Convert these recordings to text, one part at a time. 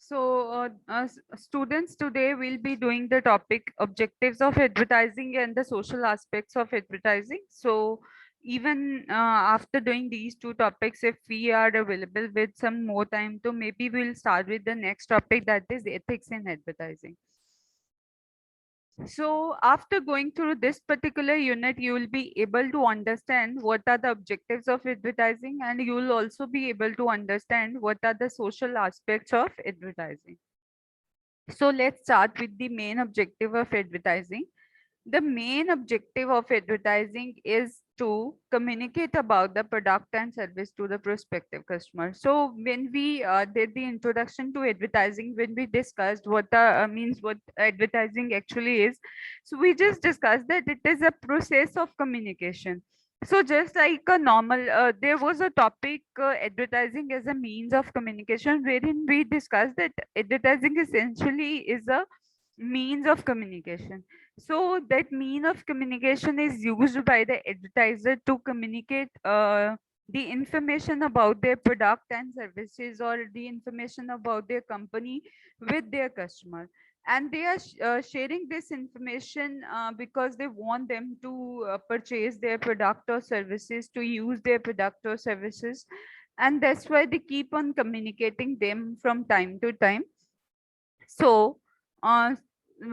Students, today we'll be doing the topic objectives of advertising and the social aspects of advertising. So even after doing these two topics, if we are available with some more time, to maybe we'll start with the next topic, that is ethics in advertising. So after going through this particular unit, you will be able to understand what are the objectives of advertising, and you will also be able to understand what are the social aspects of advertising. So let's start with the main objective of advertising. The main objective of advertising is to communicate about the product and service to the prospective customer. So when we did the introduction to advertising, when we discussed what means what advertising actually is, so we just discussed that it is a process of communication. So just like a normal, there was a topic, advertising as a means of communication, wherein we discussed that advertising essentially is a means of communication. So that mean of communication is used by the advertiser to communicate the information about their product and services, or the information about their company with their customer. And they are sharing this information because they want them to purchase their product or services, to use their product or services. And that's why they keep on communicating them from time to time. So, uh,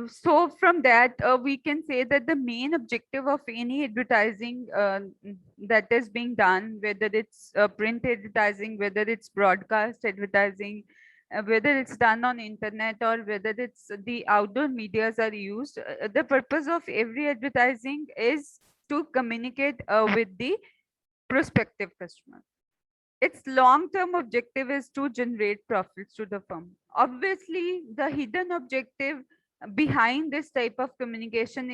so from that, we can say that the main objective of any advertising that is being done, whether it's print advertising, whether it's broadcast advertising, whether it's done on internet, or whether it's the outdoor medias are used, the purpose of every advertising is to communicate with the prospective customer. Its long-term objective is to generate profits to the firm. Obviously, the hidden objective behind this type of communication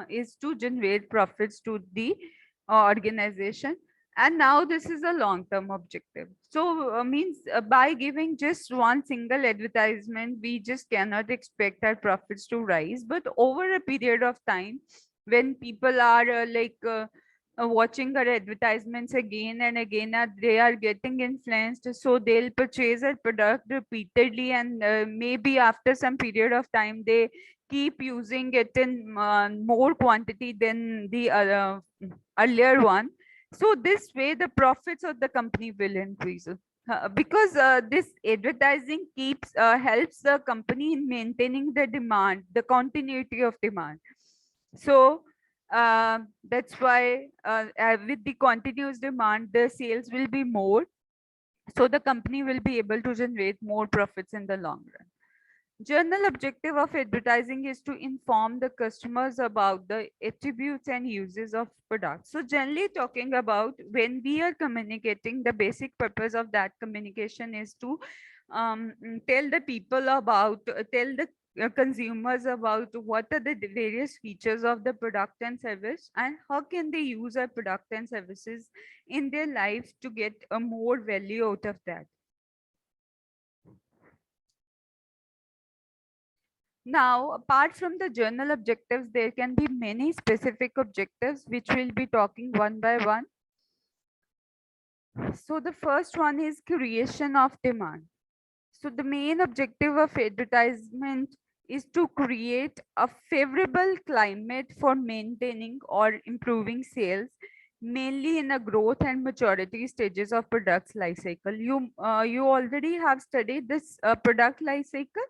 is to generate profits to the organization. And now this is a long-term objective. So means by giving just one single advertisement, we just cannot expect our profits to rise. But over a period of time, when people are watching our advertisements again and again, they are getting influenced, so they'll purchase a product repeatedly, and maybe after some period of time they keep using it in more quantity than the earlier one. So this way the profits of the company will increase, because this advertising keeps helps the company in maintaining the demand, the continuity of demand. So that's why with the continuous demand, the sales will be more. So the company will be able to generate more profits in the long run. General objective of advertising is to inform the customers about the attributes and uses of products. So generally talking about, when we are communicating, the basic purpose of that communication is to tell the people about, tell the consumers about what are the various features of the product and service, and how can they use our product and services in their life to get a more value out of that. Now, apart from the journal objectives, there can be many specific objectives which we'll be talking one by one. So the first one is creation of demand. So the main objective of advertisement is to create a favorable climate for maintaining or improving sales, mainly in the growth and maturity stages of products life cycle. You already have studied this product life cycle,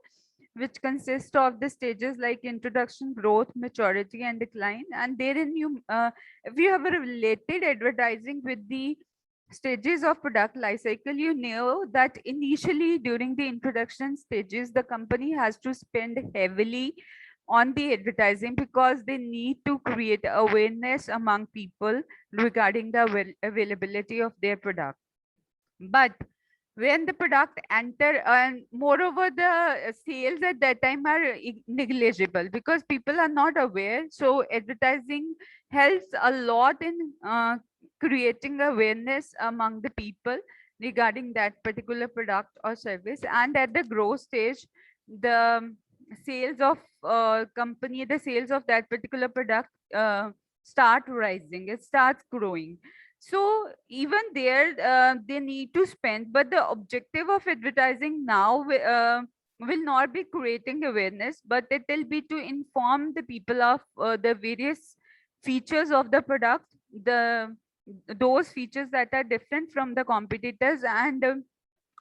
which consists of the stages like introduction, growth, maturity, and decline. And therein if you have a related advertising with the stages of product life cycle, you know that initially during the introduction stages, the company has to spend heavily on the advertising, because they need to create awareness among people regarding the availability of their product. But when the product enter, and moreover the sales at that time are negligible, because people are not aware. So advertising helps a lot in creating awareness among the people regarding that particular product or service. And at the growth stage, the sales of company, the sales of that particular product start rising, it starts growing. So even there, they need to spend, but the objective of advertising now will not be creating awareness, but it will be to inform the people of the various features of the product, the those features that are different from the competitors, and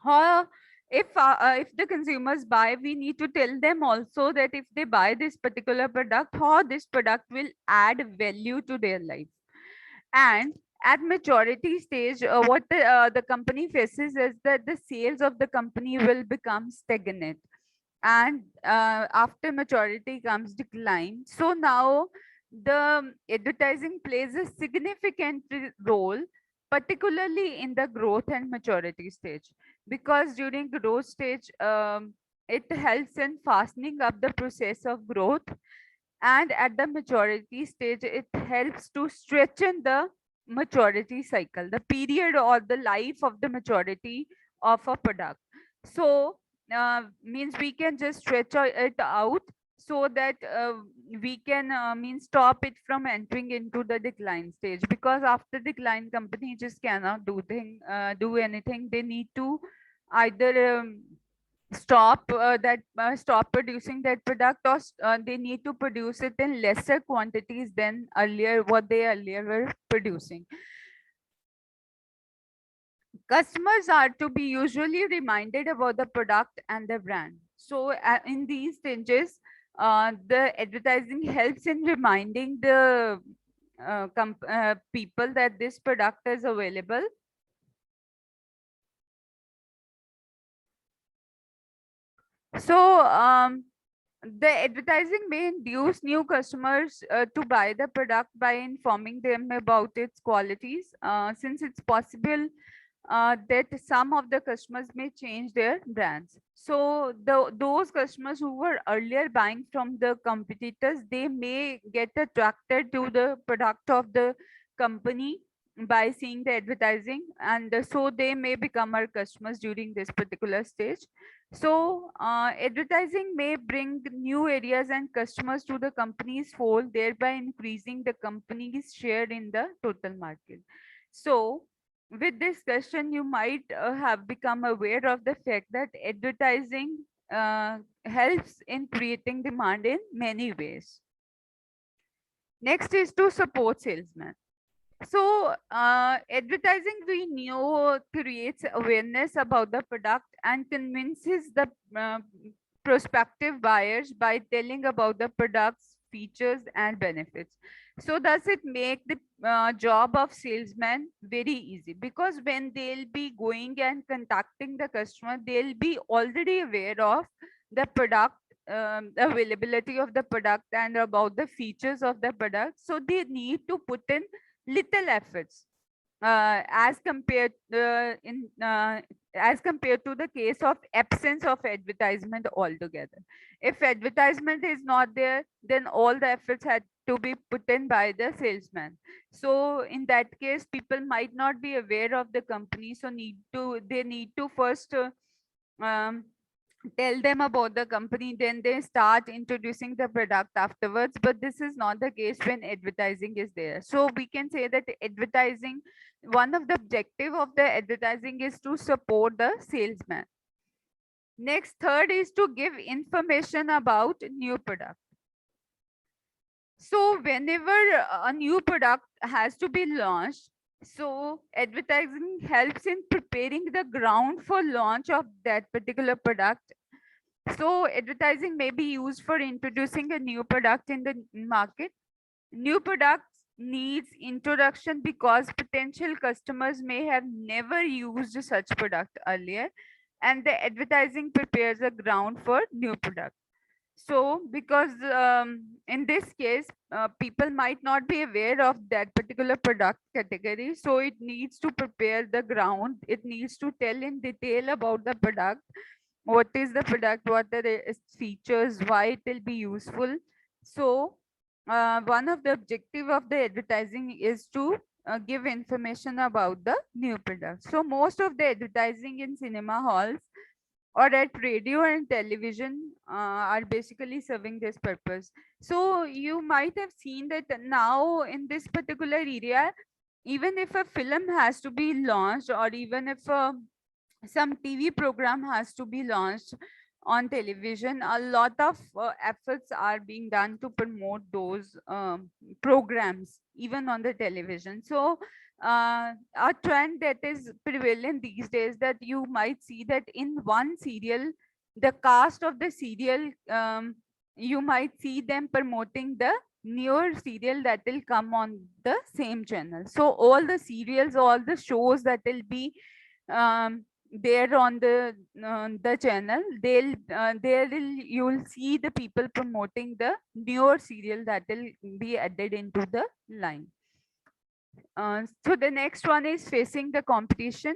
how if the consumers buy, we need to tell them also that if they buy this particular product, how this product will add value to their life. And at maturity stage, what the company faces is that the sales of the company will become stagnant, and after maturity comes decline. So now the advertising plays a significant role, particularly in the growth and maturity stage, because during growth stage, it helps in fastening up the process of growth, and at the maturity stage it helps to stretchen the maturity cycle, the period or the life of the maturity of a product. So means we can just stretch it out, so that we can mean stop it from entering into the decline stage, because after decline company just cannot do anything. They need to either stop producing that product, or they need to produce it in lesser quantities than earlier what they earlier were producing. Customers are to be usually reminded about the product and the brand. So in these stages, the advertising helps in reminding the people that this product is available. So the advertising may induce new customers to buy the product by informing them about its qualities, since it's possible that some of the customers may change their brands. So those customers who were earlier buying from the competitors, they may get attracted to the product of the company by seeing the advertising, and so they may become our customers during this particular stage. So advertising may bring new areas and customers to the company's fold, thereby increasing the company's share in the total market. So with this question, you might have become aware of the fact that advertising helps in creating demand in many ways. Next is to support salesmen. So advertising, we know, creates awareness about the product and convinces the prospective buyers by telling about the product's features and benefits. So does it make the job of salesman very easy, because when they'll be going and contacting the customer, they'll be already aware of the product, availability of the product, and about the features of the product. So they need to put in little efforts as compared as compared to the case of absence of advertisement altogether. If advertisement is not there, then all the efforts had to be put in by the salesman. So in that case, people might not be aware of the company, so they need to first um, tell them about the company, then they start introducing the product afterwards. But this is not the case when advertising is there. So we can say that advertising, one of the objective of the advertising is to support the salesman. Next, third is to give information about new product. So whenever a new product has to be launched, so advertising helps in preparing the ground for launch of that particular product. So advertising may be used for introducing a new product in the market. New products needs introduction because potential customers may have never used such product earlier, and the advertising prepares a ground for new product. So because in this case, people might not be aware of that particular product category, so it needs to prepare the ground. It needs to tell in detail about the product, what is the product, what are its features, why it will be useful. So one of the objective of the advertising is to give information about the new product. So most of the advertising in cinema halls or at radio and television are basically serving this purpose. So you might have seen that now in this particular area, even if a film has to be launched, or even if some TV program has to be launched on television, a lot of efforts are being done to promote those programs even on the television. So a trend that is prevalent these days, that you might see that in one serial, the cast of the serial, you might see them promoting the newer serial that will come on the same channel. So all the serials, all the shows that will be there on the channel, there will, you'll see the people promoting the newer serial that will be added into the line. So the next one is facing the competition.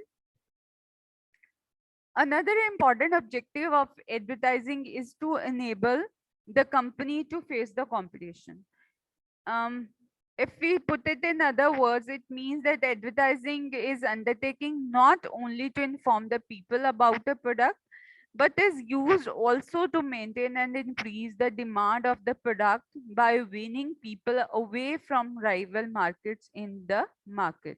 Another important objective of advertising is to enable the company to face the competition. If we put it in other words, it means that advertising is undertaking not only to inform the people about the product, but is used also to maintain and increase the demand of the product by winning people away from rival markets in the market.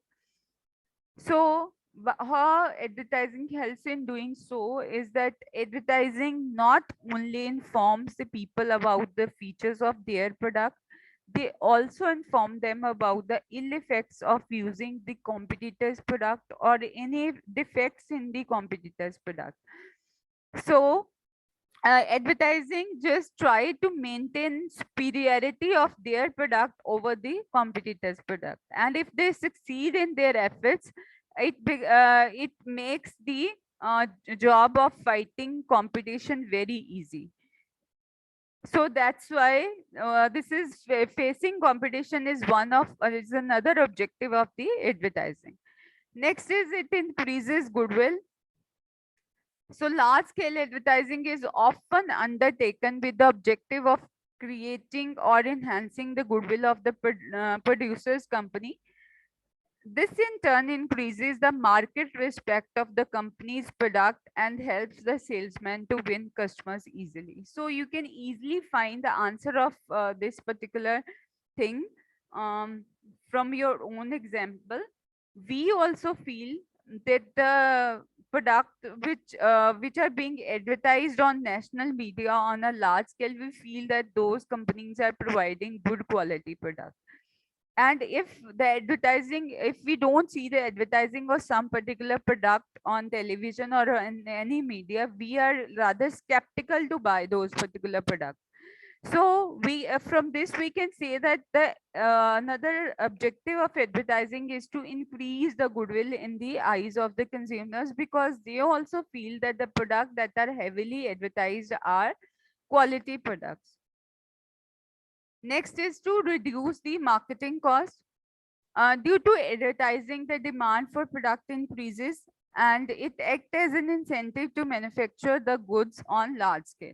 So how advertising helps in doing so is that advertising not only informs the people about the features of their product, they also inform them about the ill effects of using the competitor's product or any defects in the competitor's product. So advertising just try to maintain superiority of their product over the competitor's product, and if they succeed in their efforts, it makes the job of fighting competition very easy. So that's why this is facing competition is one of is another objective of the advertising. Next is it increases goodwill. So large scale advertising is often undertaken with the objective of creating or enhancing the goodwill of the producer's company. This in turn increases the market respect of the company's product and helps the salesman to win customers easily. So you can easily find the answer of this particular thing from your own example. We also feel that the product which are being advertised on national media on a large scale, we feel that those companies are providing good quality product. And if the advertising, if we don't see the advertising of some particular product on television or in any media, we are rather skeptical to buy those particular products. So we from this we can say that the another objective of advertising is to increase the goodwill in the eyes of the consumers, because they also feel that the product that are heavily advertised are quality products. Next is to reduce the marketing cost. Due to advertising, the demand for product increases and it acts as an incentive to manufacture the goods on large scale.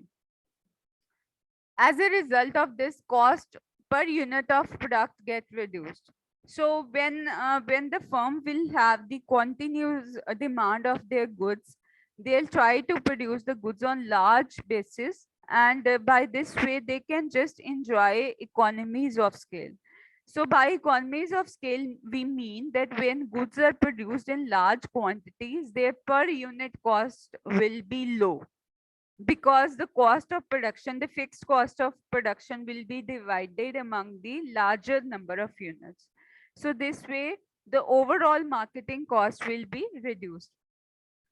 As a result of this, cost per unit of product get reduced. So when the firm will have the continuous demand of their goods, they'll try to produce the goods on large basis, and by this way they can just enjoy economies of scale. So by economies of scale, we mean that when goods are produced in large quantities, their per unit cost will be low, because the cost of production, the fixed cost of production will be divided among the larger number of units. So this way, the overall marketing cost will be reduced.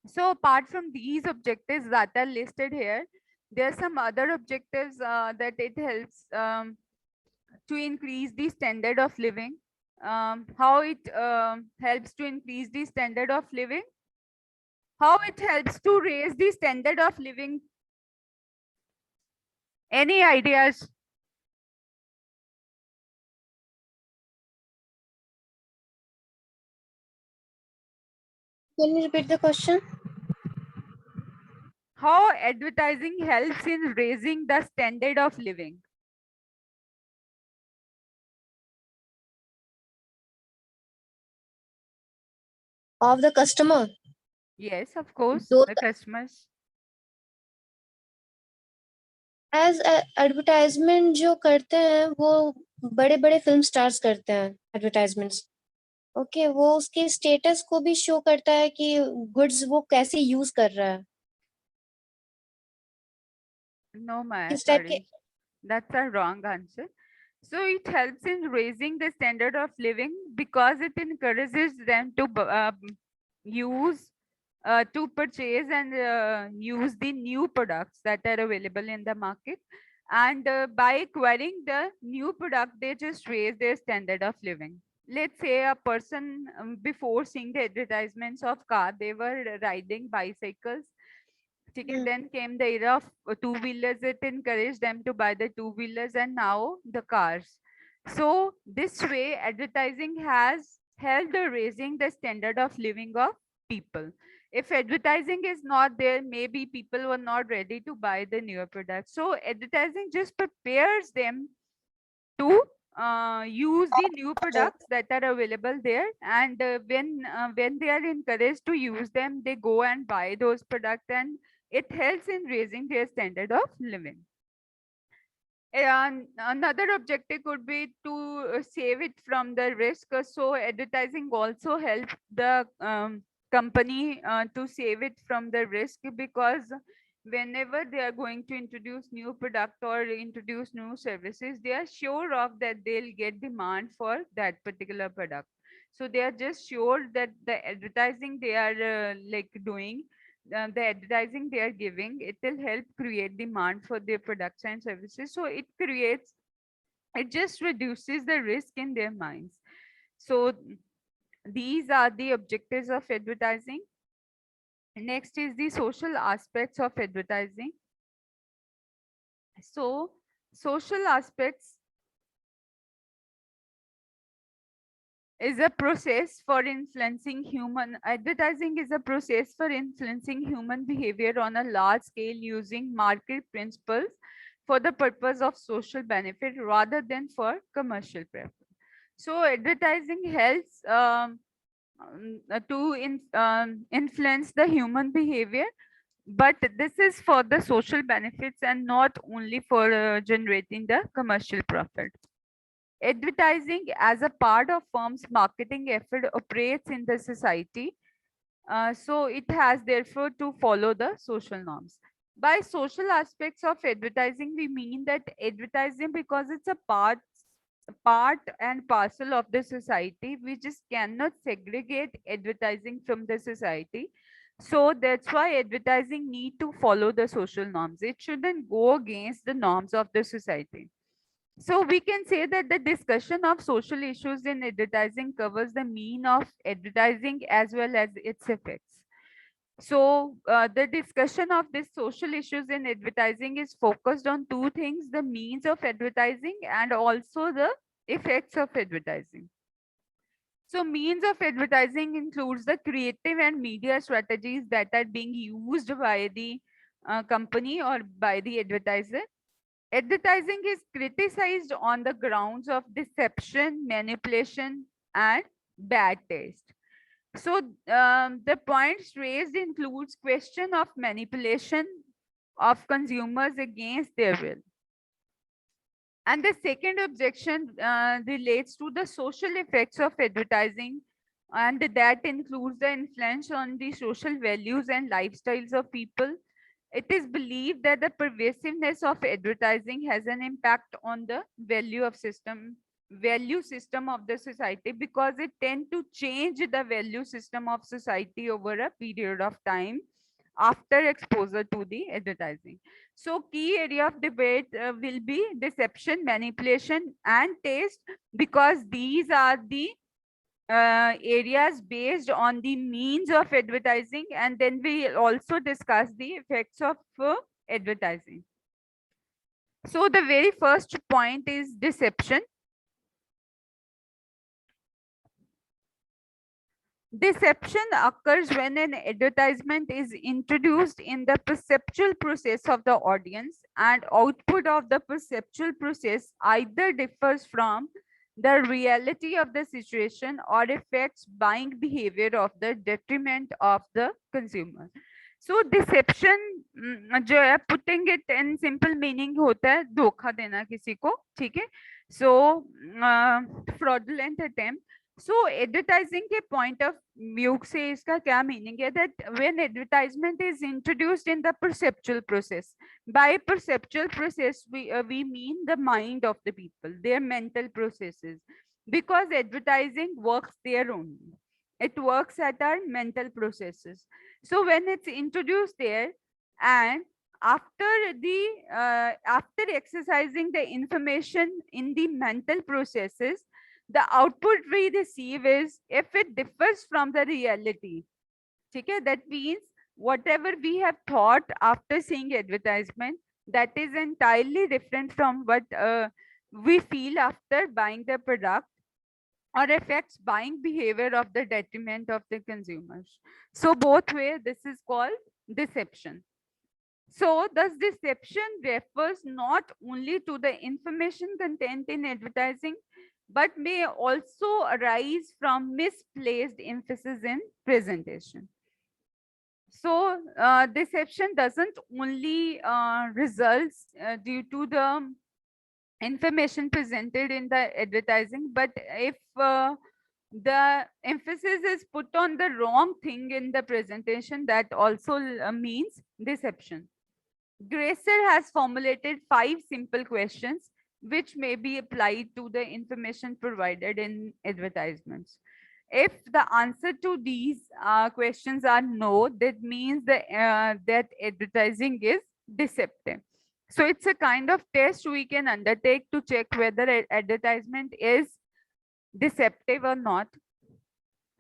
So apart from these objectives that are listed here, there are some other objectives that it helps to increase the standard of living. How it helps to increase the standard of living? How it helps to raise the standard of living? Any ideas? Can you repeat the question? How advertising helps in raising the standard of living? Of the customer. Yes, of course, Those the customers. as advertisement जो करते हैं वो बड़े बड़े film stars करते हैं advertisements. Okay, वो उसके स्टेटस को भी शो करता है कि गुड्स वो कैसे यूज कर रहा है, No, Maya, किस टाइप के। sorry. That's a wrong answer. So it helps in raising the standard of living because it encourages them to use, to purchase and use the new products that are available in the market. And by acquiring the new product, they just raise their standard of living. Let's say a person, before seeing the advertisements of car, they were riding bicycles. Okay, then came the era of two-wheelers. It encouraged them to buy the two-wheelers and now the cars. So this way, advertising has helped raising the standard of living of people. If advertising is not there, maybe people were not ready to buy the newer products. So advertising just prepares them to use the new products that are available there, and when they are encouraged to use them, they go and buy those products, and it helps in raising their standard of living. And another objective could be to save it from the risk. So advertising also helps the company to save it from the risk, because whenever they are going to introduce new product or introduce new services, they are sure of that they'll get demand for that particular product. So they are just sure that the advertising they are like doing, the advertising they are giving, it will help create demand for their products and services. So it just reduces the risk in their minds. So these are the objectives of advertising. Next is the social aspects of advertising. So social aspects is a process for influencing human advertising is a process for influencing human behavior on a large scale using market principles for the purpose of social benefit rather than for commercial preference. So advertising helps influence the human behavior, but this is for the social benefits and not only for generating the commercial profit. Advertising as a part of firm's marketing effort operates in the society. So it has therefore to follow the social norms. By social aspects of advertising, we mean that advertising, because it's a part and parcel of the society, we just cannot segregate advertising from the society. So that's why advertising need to follow the social norms. It shouldn't go against the norms of the society. So we can say that the discussion of social issues in advertising covers the mean of advertising as well as its effects. So the discussion of these social issues in advertising is focused on two things: the means of advertising and also the effects of advertising. So means of advertising includes the creative and media strategies that are being used by the company or by the advertiser. Advertising is criticized on the grounds of deception, manipulation, and bad taste. So the points raised includes question of manipulation of consumers against their will. And the second objection relates to the social effects of advertising, and that includes the influence on the social values and lifestyles of people. It is believed that the pervasiveness of advertising has an impact on the value system of the society, because it tends to change the value system of society over a period of time after exposure to the advertising. So key area of debate will be deception, manipulation, and taste, because these are the areas based on the means of advertising, and then we also discuss the effects of advertising. So the very first point is deception. Deception occurs when an advertisement is introduced in the perceptual process of the audience, and output of the perceptual process either differs from the reality of the situation or affects buying behavior of the detriment of the consumer. So deception जो है, putting it in simple meaning होता है धोखा देना किसी को, ठीक है. So fraudulent attempt. So advertising के point of view से इसका क्या meaning है that when advertisement is introduced in the perceptual process, by perceptual process we mean the mind of the people, their mental processes, because advertising works there only. It works at our mental processes. So when it's introduced there, and after after exercising the information in the mental processes, the output we receive is if it differs from the reality. Okay, that means whatever we have thought after seeing advertisement, that is entirely different from what we feel after buying the product, or affects buying behavior of the detriment of the consumers. So both way, this is called deception. So thus deception refers not only to the information content in advertising, but may also arise from misplaced emphasis in presentation. So deception doesn't only results due to the information presented in the advertising, but if the emphasis is put on the wrong thing in the presentation, that also means deception. Gracer has formulated 5 simple questions which may be applied to the information provided in advertisements. If the answer to these questions are no, that means that advertising is deceptive. So it's a kind of test we can undertake to check whether advertisement is deceptive or not.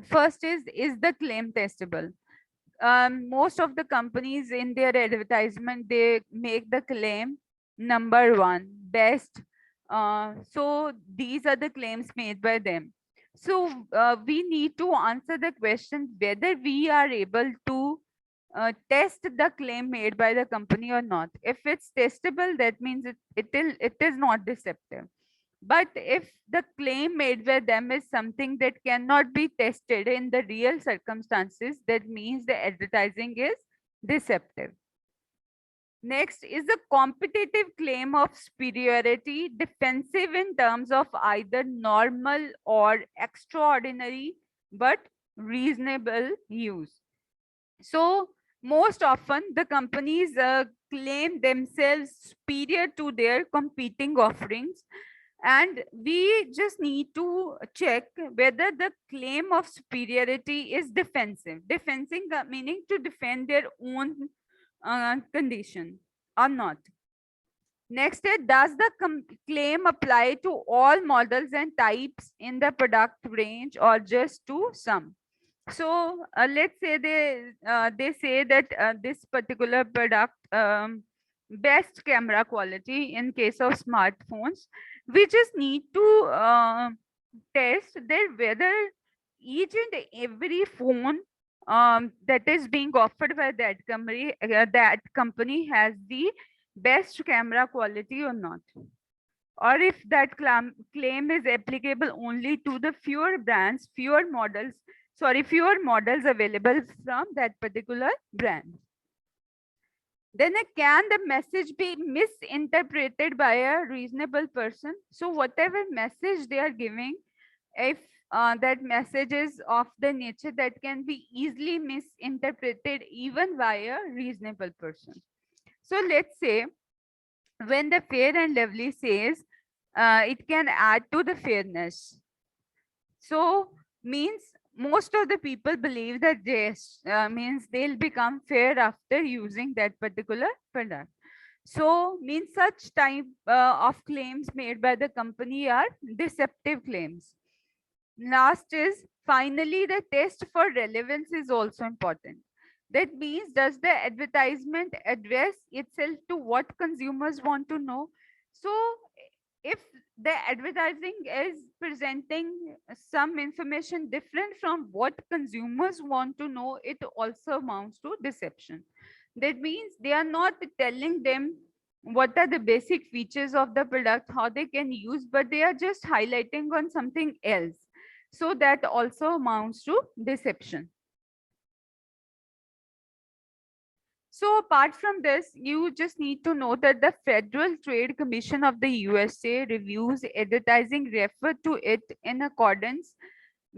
First is the claim testable? Most of the companies in their advertisement, they make the claim number 1 best. So these are the claims made by them. So we need to answer the question whether we are able to test the claim made by the company or not. If it's testable, that means it is not deceptive. But if the claim made by them is something that cannot be tested in the real circumstances, that means the advertising is deceptive. Next is the competitive claim of superiority, defensive in terms of either normal or extraordinary, but reasonable use. So most often the companies claim themselves superior to their competing offerings, and we just need to check whether the claim of superiority is defensive. Defending meaning to defend their own condition or not. Next is, does the claim apply to all models and types in the product range or just to some? So let's say they say that this particular product best camera quality in case of smartphones. We just need to test that whether each and every phone that is being offered by that company has the best camera quality or not, or if that claim is applicable only to the fewer brands, fewer models available from that particular brand. Then can the message be misinterpreted by a reasonable person? So whatever message they are giving, if that message is of the nature that can be easily misinterpreted even by a reasonable person. So let's say when the Fair and Lovely says it can add to the fairness. So means most of the people believe that this means they'll become fair after using that particular product. So means such type of claims made by the company are deceptive claims. Last is finally the test for relevance is also important. That means, does the advertisement address itself to what consumers want to know? So if the advertising is presenting some information different from what consumers want to know, it also amounts to deception. That means they are not telling them what are the basic features of the product, how they can use, but they are just highlighting on something else. So that also amounts to deception. So apart from this, you just need to know that the Federal Trade Commission of the USA reviews advertising refer to it in accordance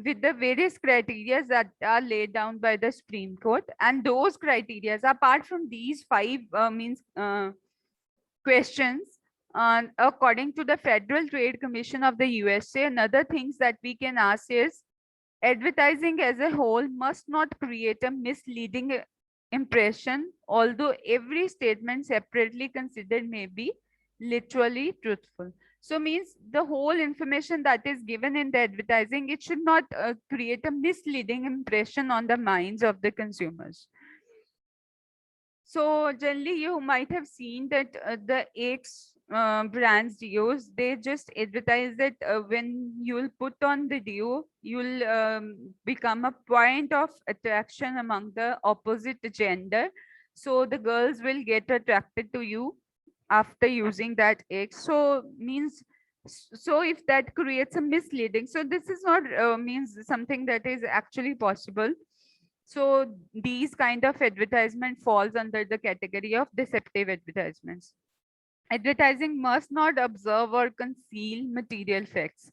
with the various criteria that are laid down by the Supreme Court. And those criteria, apart from these five questions, according to the Federal Trade Commission of the USA, another things that we can ask is, advertising as a whole must not create a misleading impression, although every statement separately considered may be literally truthful. So means the whole information that is given in the advertising, it should not create a misleading impression on the minds of the consumers. So generally, you might have seen that the X brands deos, they just advertise that when you'll put on the deo, you'll become a point of attraction among the opposite gender. So the girls will get attracted to you after using that X. So means, so if that creates a misleading, so this is not means something that is actually possible. So these kind of advertisement falls under the category of deceptive advertisements. Advertising must not observe or conceal material facts.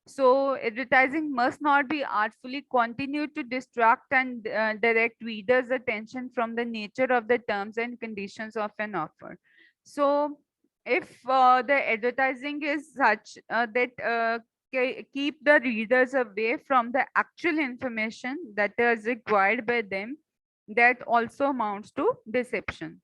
So advertising must not be artfully continued to distract and direct readers' attention from the nature of the terms and conditions of an offer. So if the advertising is such that keep the readers away from the actual information that is required by them, that also amounts to deception.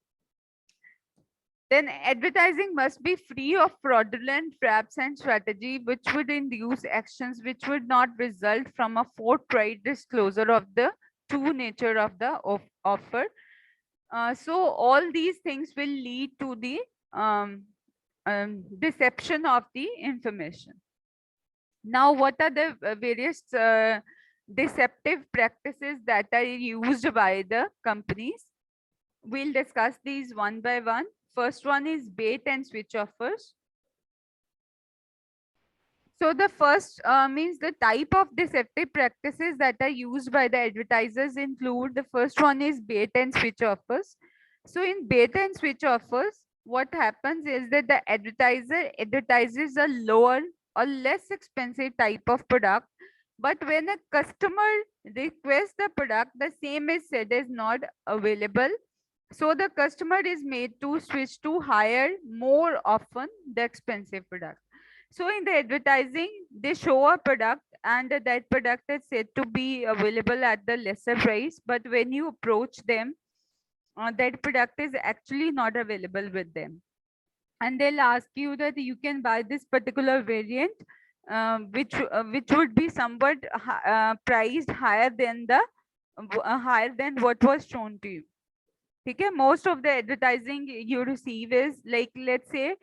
Then advertising must be free of fraudulent traps and strategy which would induce actions which would not result from a forthright disclosure of the true nature of the offer. So all these things will lead to the deception of the information. Now, what are the various deceptive practices that are used by the companies? We'll discuss these one by one. First one is bait and switch offers. So the first means the type of deceptive practices that are used by the advertisers include, the first one is bait and switch offers. So in bait and switch offers, what happens is that the advertiser advertises a lower or less expensive type of product, but when a customer requests the product, the same is said is not available. So the customer is made to switch to higher more often the expensive product. So in the advertising, they show a product and that product is said to be available at the lesser price. But when you approach them, that product is actually not available with them. And they'll ask you that you can buy this particular variant, which would be somewhat priced higher than the higher than what was shown to you. Okay, most of the advertising you receive is like, let's say,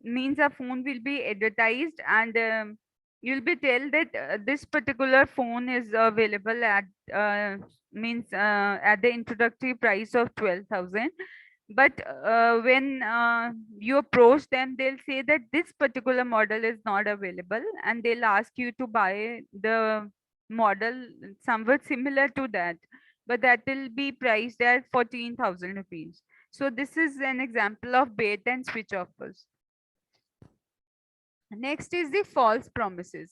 means a phone will be advertised and you'll be told that this particular phone is available at means at the introductory price of 12,000. But when you approach them, they'll say that this particular model is not available, and they'll ask you to buy the model somewhat similar to that, but that will be priced at 14,000 rupees. So this is an example of bait and switch offers. Next is the false promises.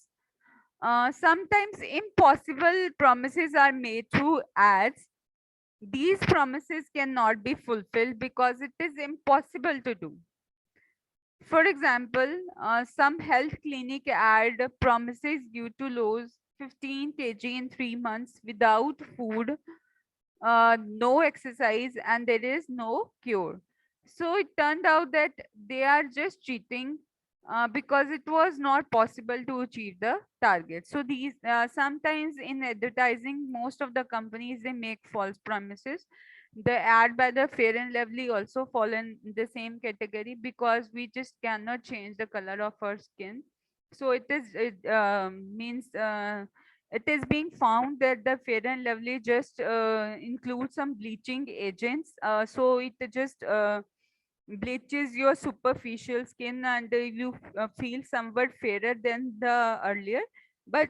Sometimes impossible promises are made through ads. These promises cannot be fulfilled because it is impossible to do. For example, some health clinic ad promises you to lose 15 kg in 3 months without food, no exercise, and there is no cure. So it turned out that they are just cheating because it was not possible to achieve the target. So these sometimes in advertising, most of the companies, they make false promises. The ad by the Fair and Lovely also fall in the same category because we just cannot change the color of our skin. So it means it is being found that the Fair and Lovely just includes some bleaching agents. So it just bleaches your superficial skin and you feel somewhat fairer than the earlier. But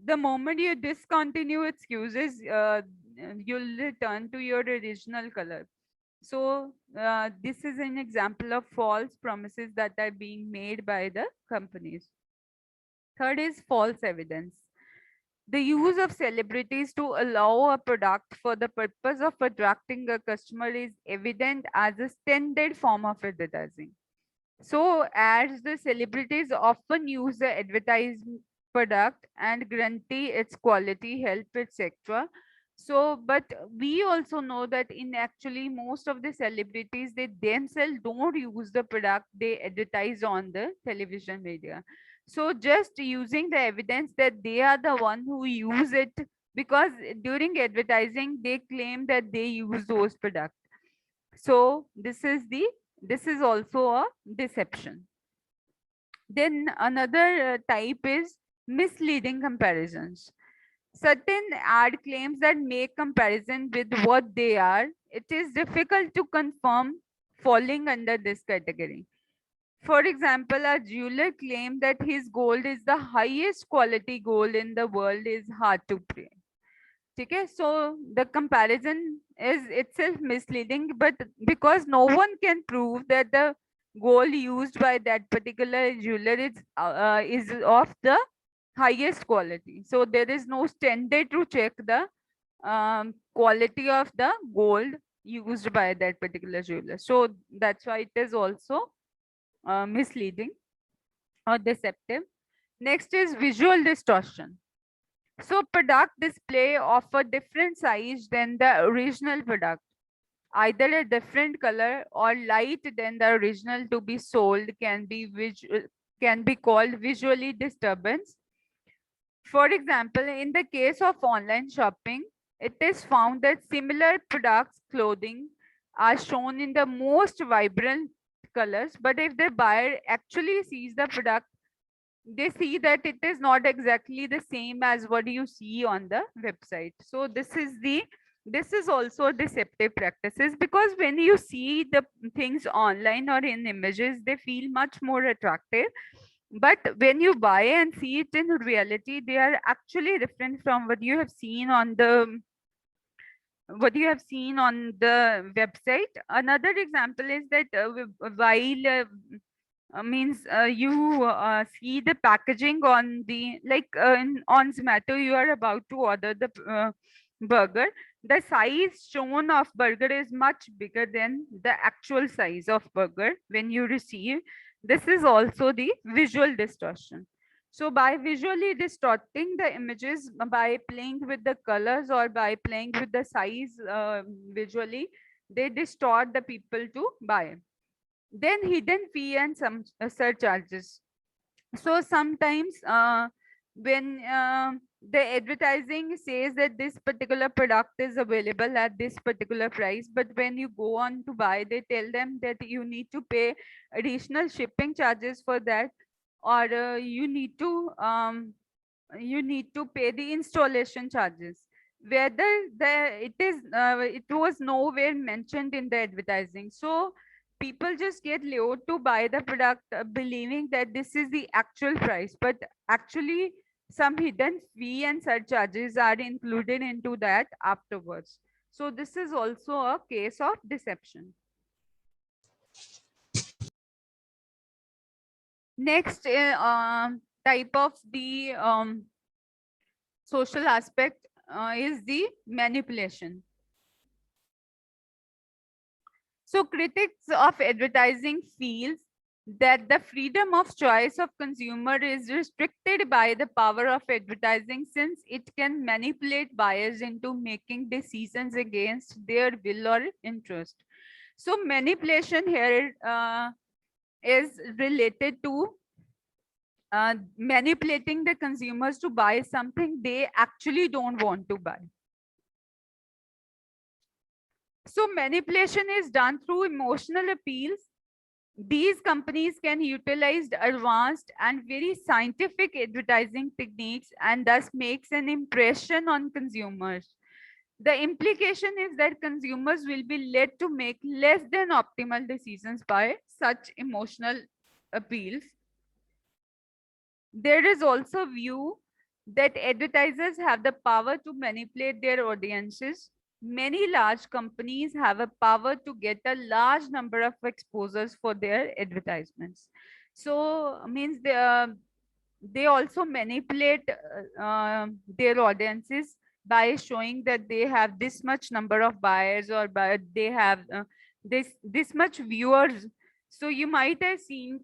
the moment you discontinue its uses, you'll return to your original color. So this is an example of false promises that are being made by the companies. Third is false evidence. The use of celebrities to allow a product for the purpose of attracting a customer is evident as a standard form of advertising. So, as the celebrities often use the advertised product and guarantee its quality, health, etc. So, but we also know that in actually most of the celebrities, they themselves don't use the product they advertise on the television media. So, just using the evidence that they are the one who use it, because during advertising they claim that they use those products. So this is also a deception. Then another type is misleading comparisons. Certain ad claims that make comparison with what they are, it is difficult to confirm falling under this category. For example, a jeweler claimed that his gold is the highest quality gold in the world is hard to prove. Okay, so the comparison is itself misleading, but because no one can prove that the gold used by that particular jeweler is of the highest quality, so there is no standard to check the quality of the gold used by that particular jeweler. So that's why it is also misleading or deceptive. Next is visual distortion. So product display of a different size than the original product, either a different color or light than the original to be sold can be called visually disturbance. For example, in the case of online shopping, it is found that similar products clothing are shown in the most vibrant colors, but if the buyer actually sees the product, they see that it is not exactly the same as what you see on the website. So this is also deceptive practices, because when you see the things online or in images, they feel much more attractive, but when you buy and see it in reality, they are actually different from what you have seen on the website. Another example is that while means you see the packaging on the on Zomato, you are about to order the burger. The size shown of burger is much bigger than the actual size of burger when you receive. This is also the visual distortion. So by visually distorting the images, by playing with the colors or by playing with the size visually, they distort the people to buy. Then hidden fee and some surcharges. So sometimes when the advertising says that this particular product is available at this particular price, but when you go on to buy, they tell them that you need to pay additional shipping charges for that, or you need to pay the installation charges, whether it was nowhere mentioned in the advertising. So people just get lured to buy the product believing that this is the actual price, but actually some hidden fee and surcharges are included into that afterwards. So this is also a case of deception. Next type of the social aspect is the manipulation. So critics of advertising feels that the freedom of choice of consumer is restricted by the power of advertising, since it can manipulate buyers into making decisions against their will or interest. So manipulation here is related to manipulating the consumers to buy something they actually don't want to buy. So manipulation is done through emotional appeals. These companies can utilize advanced and very scientific advertising techniques and thus makes an impression on consumers. The implication is that consumers will be led to make less than optimal decisions by such emotional appeals. There is also view that advertisers have the power to manipulate their audiences. Many large companies have a power to get a large number of exposures for their advertisements. So means they also manipulate their audiences by showing that they have this much number of buyers, or by they have this much viewers. So you might have seen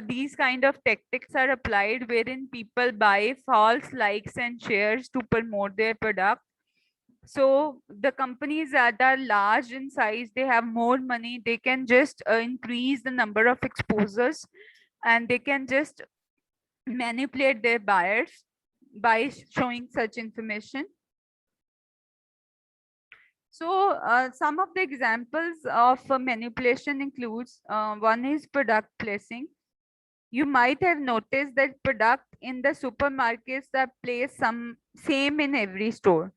these kind of tactics are applied wherein people buy false likes and shares to promote their product. So the companies that are large in size, they have more money, they can just increase the number of exposures, and they can just manipulate their buyers by showing such information. So some of the examples of manipulation includes one is product placing. You might have noticed that product in the supermarkets are placed some same in every store.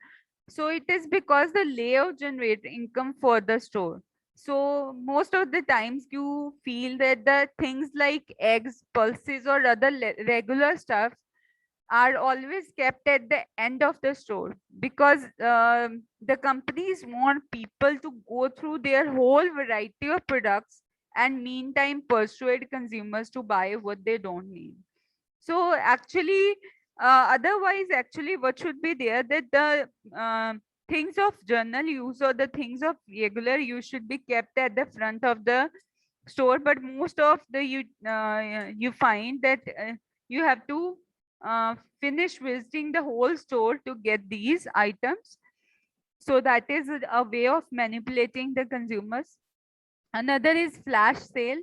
So it is because the layout generate income for the store. So most of the times you feel that the things like eggs, pulses, or other regular stuff are always kept at the end of the store, because the companies want people to go through their whole variety of products and meantime persuade consumers to buy what they don't need. So actually, otherwise, actually, what should be there, that the things of journal use or the things of regular use should be kept at the front of the store. But most of the you find that you have to finish visiting the whole store to get these items. So that is a way of manipulating the consumers. Another is flash sale.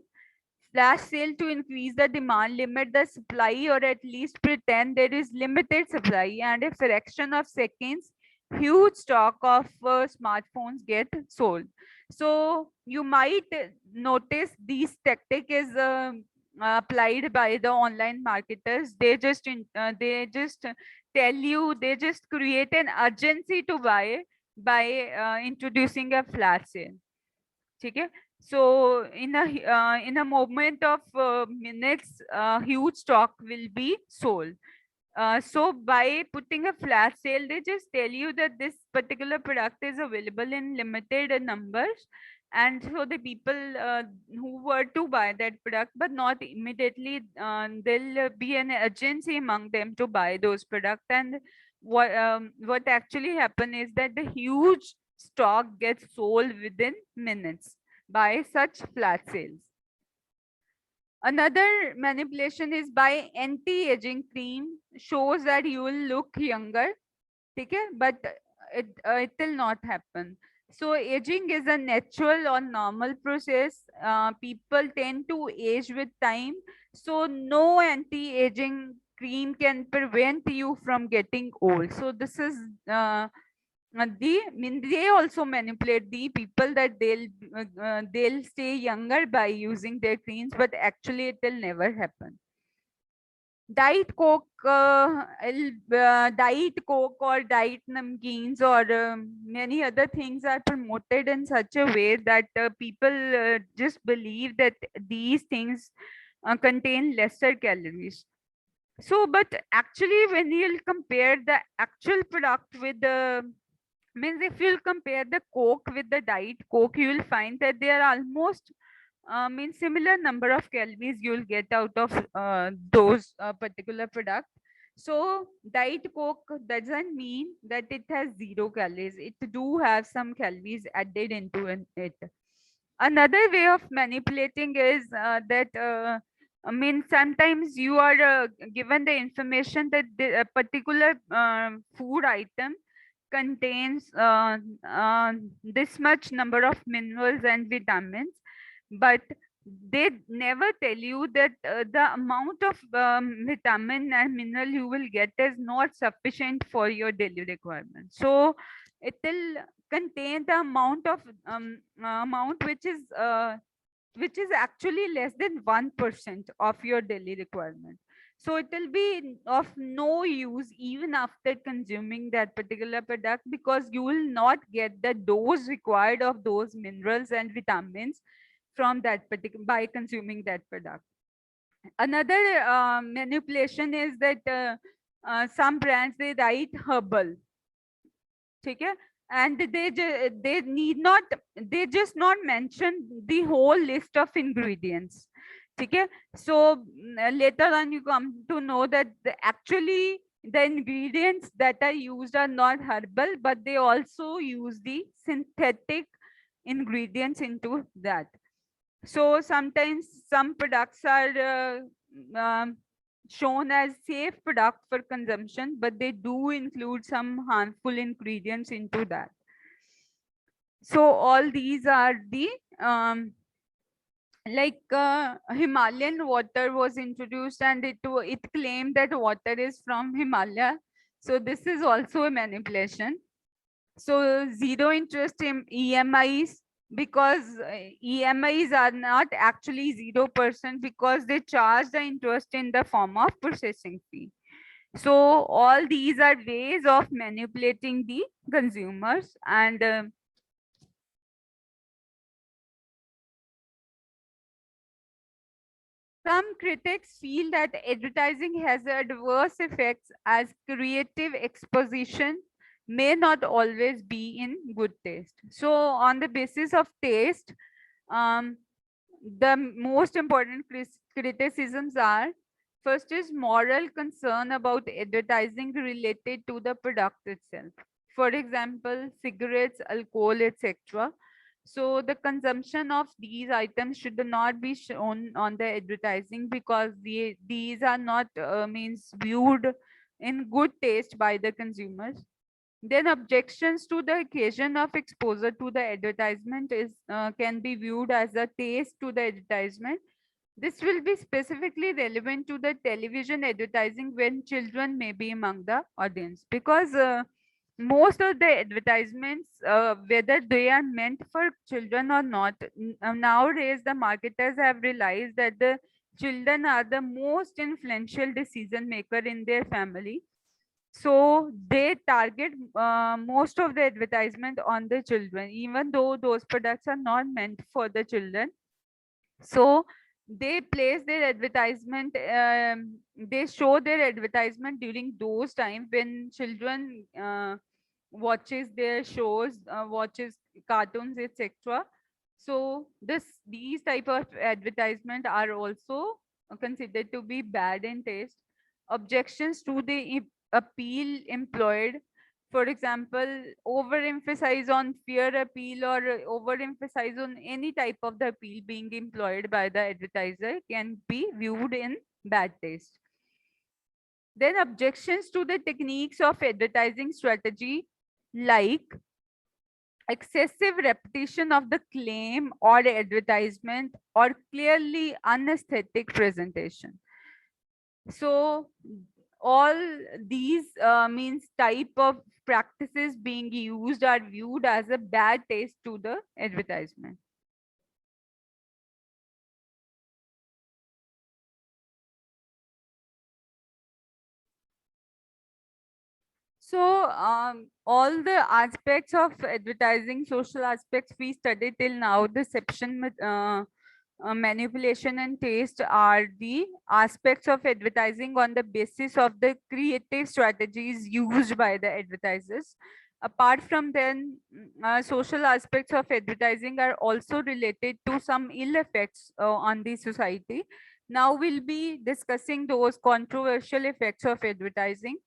Flash sale to increase the demand, limit the supply, or at least pretend there is limited supply, and a fraction of seconds, huge stock of smartphones get sold. So you might notice this tactic is applied by the online marketers. They just tell you, they just create an urgency to buy by introducing a flash sale. Okay. So in a moment of minutes, huge stock will be sold. So by putting a flash sale, they just tell you that this particular product is available in limited numbers, and so the people who were to buy that product but not immediately, there'll be an urgency among them to buy those products. And what actually happen is that the huge stock gets sold within minutes by such flash sales. Another manipulation is by anti-aging cream, shows that you will look younger, okay? But it will not happen. So aging is a natural or normal process. People tend to age with time. So no anti-aging cream can prevent you from getting old. So this is they also manipulate the people that they'll stay younger by using their creams, but actually it will never happen. Diet Coke, Diet Coke or Diet Namkeens or many other things are promoted in such a way that people just believe that these things contain lesser calories. So, but actually, when you'll compare the actual product with the, means if you'll compare the Coke with the Diet Coke, you will find that they are almost means similar number of calories you'll get out of those particular product. So Diet Coke doesn't mean that it has 0 calories. It do have some calories added into it. Another way of manipulating is that I mean, sometimes you are given the information that the particular food item contains this much number of minerals and vitamins, but they never tell you that the amount of vitamin and mineral you will get is not sufficient for your daily requirement. So it will contain the amount which is actually less than 1% of your daily requirement. So it will be of no use even after consuming that particular product, because you will not get the dose required of those minerals and vitamins from that particular by consuming that product. Another manipulation is that some brands, they write herbal, okay? And they need not, they just not mention the whole list of ingredients. ठीक है. So later on you come to know that actually the ingredients that are used are not herbal, but they also use the synthetic ingredients into that. So sometimes some products are shown as safe product for consumption, but they do include some harmful ingredients into that. So all these are the Himalayan water was introduced, and it claimed that water is from Himalaya. So this is also a manipulation. So zero interest in EMIs, because EMIs are not actually 0% because they charge the interest in the form of processing fee. So all these are ways of manipulating the consumers, and some critics feel that advertising has adverse effects as creative exposition may not always be in good taste. So, on the basis of taste, um, the most important criticisms are: first is moral concern about advertising related to the product itself. For example, cigarettes, alcohol, etc. So the consumption of these items should not be shown on the advertising because these are not means viewed in good taste by the consumers. Then objections to the occasion of exposure to the advertisement is can be viewed as a taste to the advertisement. This will be specifically relevant to the television advertising when children may be among the audience, because most of the advertisements, whether they are meant for children or not, nowadays the marketers have realized that the children are the most influential decision maker in their family. So they target most of the advertisement on the children, even though those products are not meant for the children. So they place their advertisement, they show their advertisement during those times when children watches their shows, watches cartoons, etc. So these type of advertisement are also considered to be bad in taste. Objections to the appeal employed, for example, overemphasize on fear appeal or overemphasize on any type of the appeal being employed by the advertiser, can be viewed in bad taste. Then objections to the techniques of advertising strategy, like excessive repetition of the claim or advertisement or clearly unesthetic presentation. So all these means type of practices being used are viewed as a bad taste to the advertisement. So all the aspects of advertising, social aspects we studied till now, deception, manipulation and taste are the aspects of advertising on the basis of the creative strategies used by the advertisers. Apart from then, social aspects of advertising are also related to some ill effects on the society. Now we'll be discussing those controversial effects of advertising.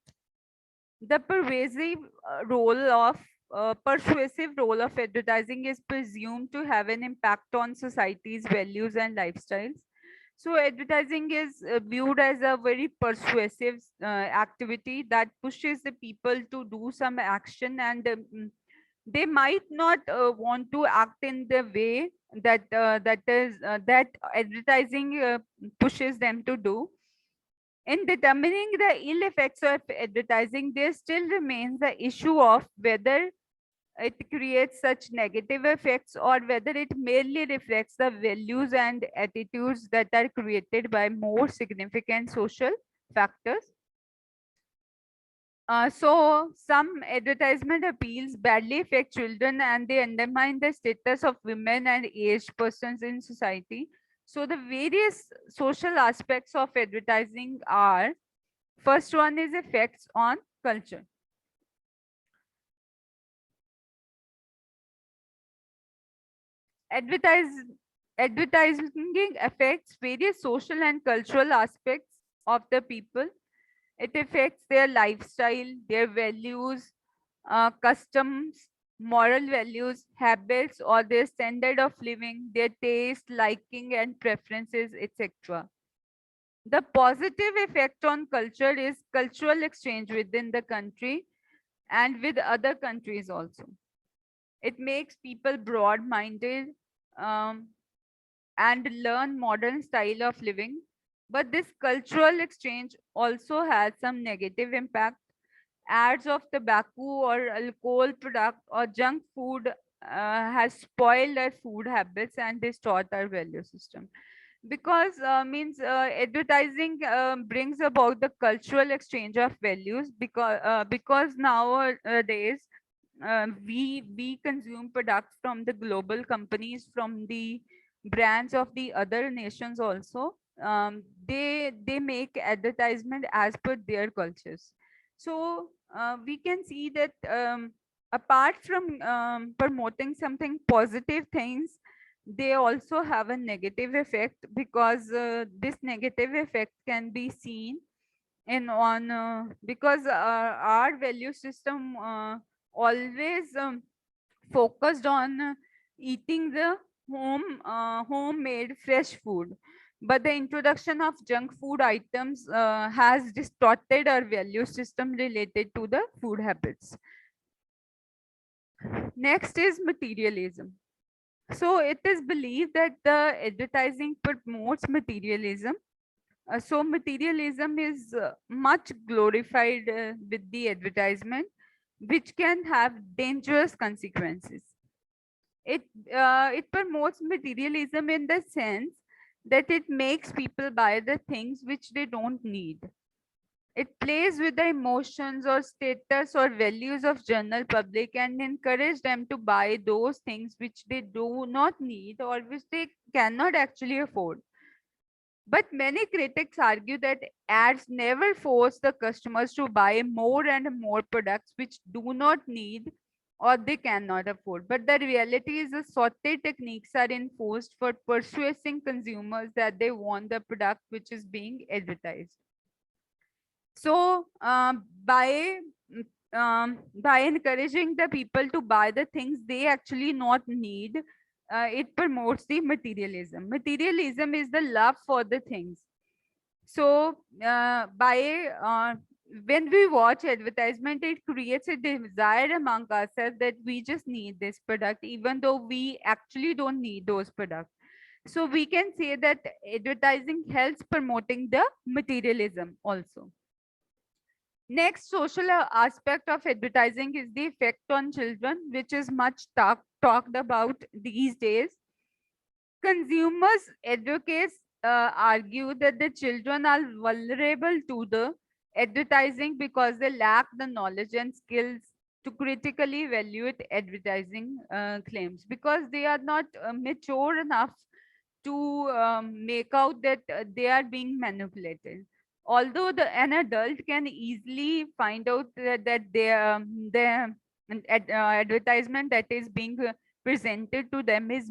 The persuasive role of advertising is presumed to have an impact on society's values and lifestyles. So advertising is viewed as a very persuasive activity that pushes the people to do some action, and they might not want to act in the way that advertising pushes them to do. In determining the ill effects of advertising, there still remains the issue of whether it creates such negative effects or whether it merely reflects the values and attitudes that are created by more significant social factors. So some advertisement appeals badly affect children and they undermine the status of women and aged persons in society. So the various social aspects of advertising are: first one is effects on culture. Advertise Advertising affects various social and cultural aspects of the people. It affects their lifestyle, their values, customs, moral values, habits, or their standard of living, their taste, liking, and preferences, etc. The positive effect on culture is cultural exchange within the country and with other countries also. It makes people broad-minded, um, and learn modern style of living. But this cultural exchange also has some negative impact. Ads of tobacco or alcohol product or junk food has spoiled our food habits and distort our value system. Because means advertising brings about the cultural exchange of values, because nowadays we consume products from the global companies, from the brands of the other nations also. They make advertisement as per their cultures. So we can see that apart from promoting something positive things, they also have a negative effect, because this negative effect can be seen in on because our value system always focused on eating the homemade fresh food, but the introduction of junk food items has distorted our value system related to the food habits. Next is materialism. So it is believed that the advertising promotes materialism. So materialism is much glorified with the advertisement, which can have dangerous consequences. It promotes materialism in the sense that it makes people buy the things which they don't need. It plays with the emotions or status or values of general public and encourage them to buy those things which they do not need or which they cannot actually afford. But many critics argue that ads never force the customers to buy more and more products which do not need or they cannot afford. But the reality is the sorted techniques are enforced for persuading consumers that they want the product which is being advertised. So by encouraging the people to buy the things they actually not need, it promotes the materialism. Materialism is the love for the things. So by when we watch advertisement, it creates a desire among ourselves that we just need this product, even though we actually don't need those products. So we can say that advertising helps promoting the materialism also. Next social aspect of advertising is the effect on children, which is much talked about these days. Consumers advocates argue that the children are vulnerable to the advertising because they lack the knowledge and skills to critically evaluate advertising claims, because they are not mature enough to make out that they are being manipulated. Although an adult can easily find out that advertisement that is being presented to them is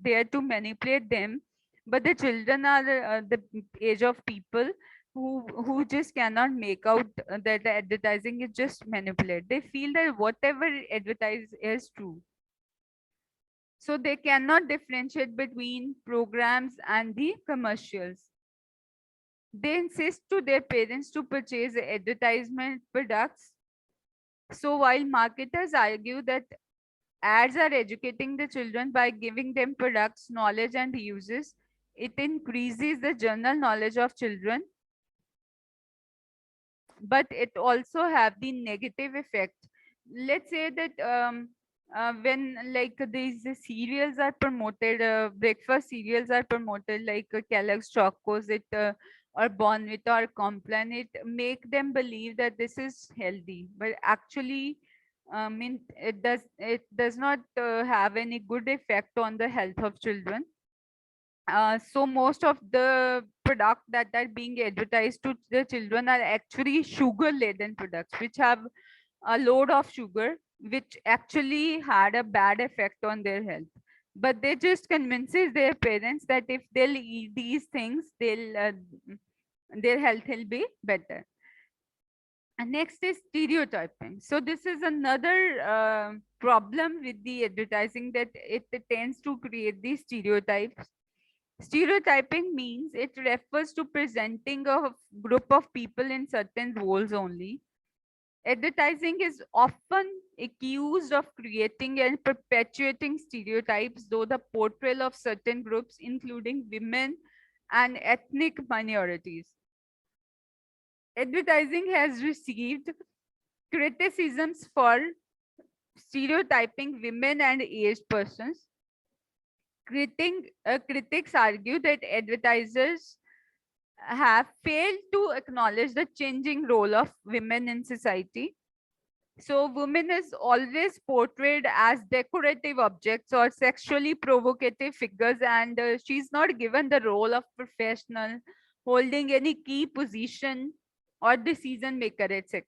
there to manipulate them, but the children are the age of people who just cannot make out that the advertising is just manipulated. They feel that whatever advertised is true, so they cannot differentiate between programs and the commercials. They insist to their parents to purchase advertisement products. So while marketers argue that ads are educating the children by giving them products, knowledge, and uses, it increases the general knowledge of children, but it also have the negative effect. Let's say that when like these cereals are promoted, breakfast cereals are promoted, like Kellogg's Chocos, or Bonvita or Complan, it make them believe that this is healthy, but actually it does not have any good effect on the health of children. So most of the products that are being advertised to the children are actually sugar laden products which have a load of sugar, which actually had a bad effect on their health. but they just convinces their parents that if they'll eat these things, their health will be better. And next is stereotyping. So this is another problem with the advertising, that it tends to create these stereotypes. Stereotyping means it refers to presenting a group of people in certain roles only. Advertising is often accused of creating and perpetuating stereotypes, though the portrayal of certain groups, including women and ethnic minorities. Advertising has received criticisms for stereotyping women and aged persons. Critics argue that advertisers have failed to acknowledge the changing role of women in society. So women is always portrayed as decorative objects or sexually provocative figures, and she's not given the role of professional, holding any key position or decision maker, etc.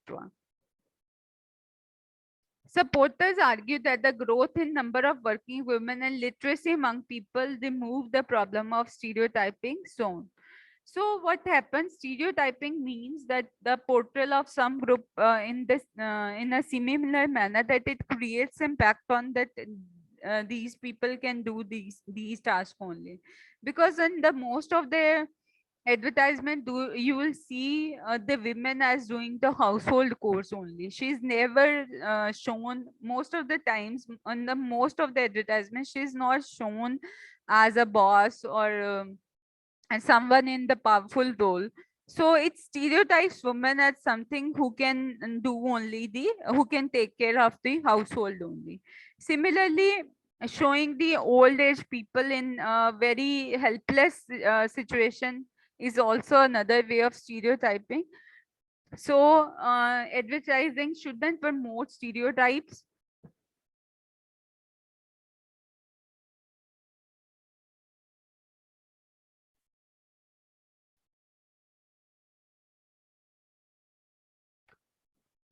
Supporters argue that the growth in number of working women and literacy among people remove the problem of stereotyping shown. So what happens? Stereotyping means that the portrayal of some group in a similar manner, that it creates impact on that these people can do these tasks only, because in the most of the advertisement, do you will see the women as doing the household chores only. She's never shown, most of the times on the most of the advertisement, she's not shown as a boss or and someone in the powerful role. So it stereotypes women as something who can do only the who can take care of the household only. Similarly, showing the old age people in a very helpless situation is also another way of stereotyping. So advertising shouldn't promote stereotypes.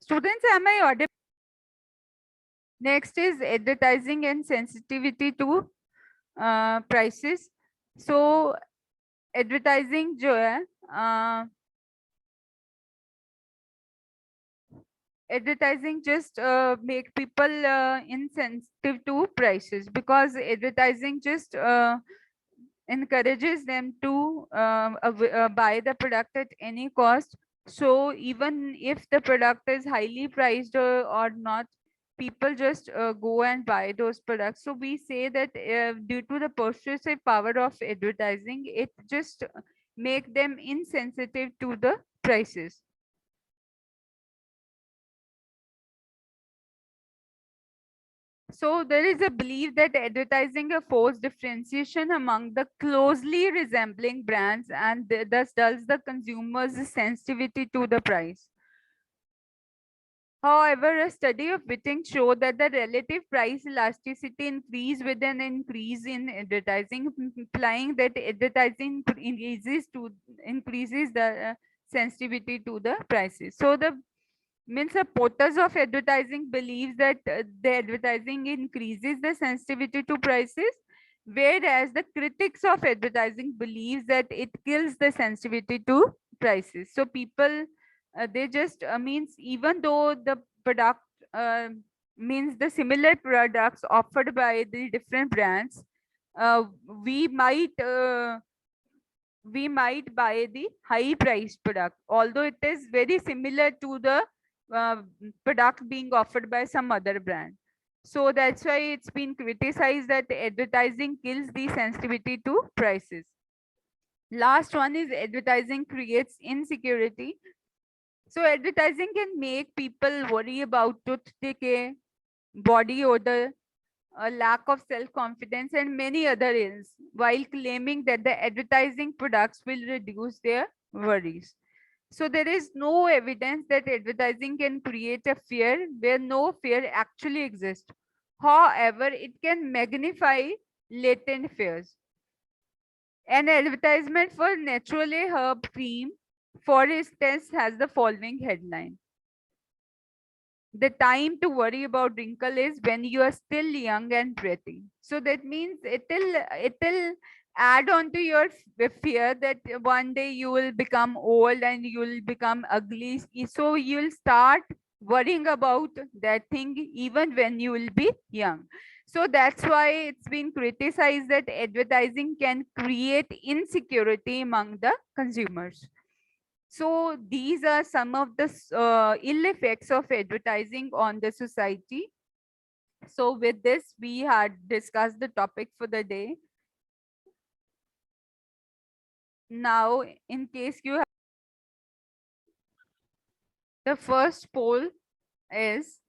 Students, am I audible? Next is advertising and sensitivity to prices. So advertising जो है advertising just make people insensitive to prices, because advertising just encourages them to buy the product at any cost. So even if the product is highly priced or not, people just go and buy those products. So we say that due to the persuasive power of advertising, it just make them insensitive to the prices. So there is a belief that advertising a forced differentiation among the closely resembling brands, and thus dulls the consumer's sensitivity to the price. However, a study of Witting showed that the relative price elasticity increased with an increase in advertising, implying that advertising increases the sensitivity to the prices. So the supporters of advertising believes that the advertising increases the sensitivity to prices, whereas the critics of advertising believes that it kills the sensitivity to prices. So people they just means, even though the product means the similar products offered by the different brands, uh, we might uh, we might buy the high priced product, although it is very similar to the product being offered by some other brand. So that's why it's been criticized that advertising kills the sensitivity to prices. Last one is advertising creates insecurity. So advertising can make people worry about tooth decay, body odor, a lack of self-confidence, and many other ills, while claiming that the advertising products will reduce their worries. So there is no evidence that advertising can create a fear where no fear actually exists. However, it can magnify latent fears. An advertisement for naturally herb cream, for instance, has the following headline: the time to worry about wrinkle is when you are still young and pretty. So that means it'll add on to your fear that one day you will become old and you will become ugly. So you'll start worrying about that thing even when you will be young. So that's why it's been criticized that advertising can create insecurity among the consumers. So these are some of the ill effects of advertising on the society. So with this, we had discussed the topic for the day. Now, in case you have, the first poll is,